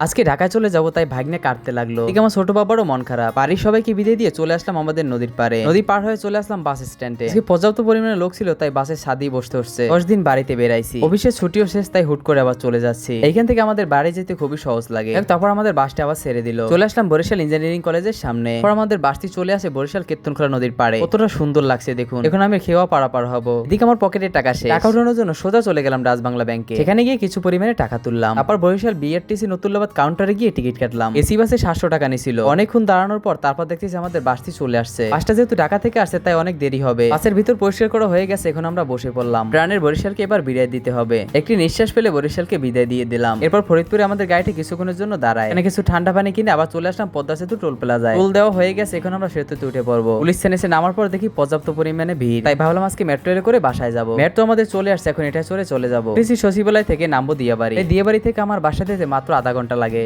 আজকে ঢাকায় চলে যাবো, তাই ভাগ্নে কাটতে লাগলো। ঠিক আমার ছোট বাবারও মন খারাপ। বাড়ির সবাইকে বিদায় দিয়ে চলে আসলাম আমাদের নদীর পারে। নদী পার হয়ে চলে আসলাম বাস স্ট্যান্ডে। আজকে পর্যাপ্ত পরিমাণে লোক ছিল, তাই বাসের ছাদেই বসতে হচ্ছে। 10 দিন বাড়িতে বেরাইছি, অফিসের ছুটিও শেষ, তাই হুট করে আবার চলে যাচ্ছি। এইখান থেকে আমাদের বাড়ি যেতে খুবই সহজ লাগে। তারপর আমাদের বাসটা আবার ছেড়ে দিল। চলে আসলাম বরিশাল ইঞ্জিনিয়ারিং কলেজের সামনে। পর আমাদের বাসটি চলে আসে বরিশাল কেত্তনখোলা নদীর পাড়ে। কতটা সুন্দর লাগছে দেখুন। এখন আমি খেওয়া পারাপার হবো। এদিকে আমার পকেটে টাকা শেষ। টাকা উঠানোর জন্য সোজা চলে গেলাম রাজবাংলা ব্যাংকে। সেখানে গিয়ে কিছু পরিমাণে টাকা তুললাম। তারপর বরিশাল বিআরটিসি নতুল্লাবাদ কাউন্টারে গিয়ে টিকিট কাটলাম। এসি বাসে 700 টাকা নিছিল। অনেকক্ষণ দাঁড়ানোর পর তারপর দেখতেছি আমাদের বাসটি চলে আসছে। বাসটা যেহেতু ঢাকা থেকে আসছে, তাই অনেক দেরি হবে। বাসের ভিতর পরিষ্কার করা হয়ে গেছে, এখন আমরা বসে পড়লাম। প্রাণের বরিশালকে এবার বিদায় দিতে হবে। একটি নিঃশ্বাস ফেলে বরিশালকে বিদায় দিয়ে দিলাম। এরপর ফরিদপুরে আমাদের গাড়িটি কিছুক্ষণের জন্য দাঁড়ায়। এখানে কিছু ঠান্ডা পানি কিনে আবার চলে আসলাম পদ্মা সেতু টোল প্লাজায়। টোল দেওয়া হয়ে গেছে, এখন আমরা সেতুতে উঠে পড়বো। পুলিশ স্টেশনে নামার পর দেখি পর্যাপ্ত পরিমাণে ভিড়, তাই ভাবলাম আজকে মেট্রো রেলে করে বাসায় যাবো। মেট্রো আমাদের চলে আসছে, এখন এটা চড়ে চলে যাবো। সচিবালয় থেকে নামবো দিয়াবাড়ি। এই দিয়াবাড়ি থেকে আমার বাসা যেতে মাত্র আধা ঘন্টা লাগে।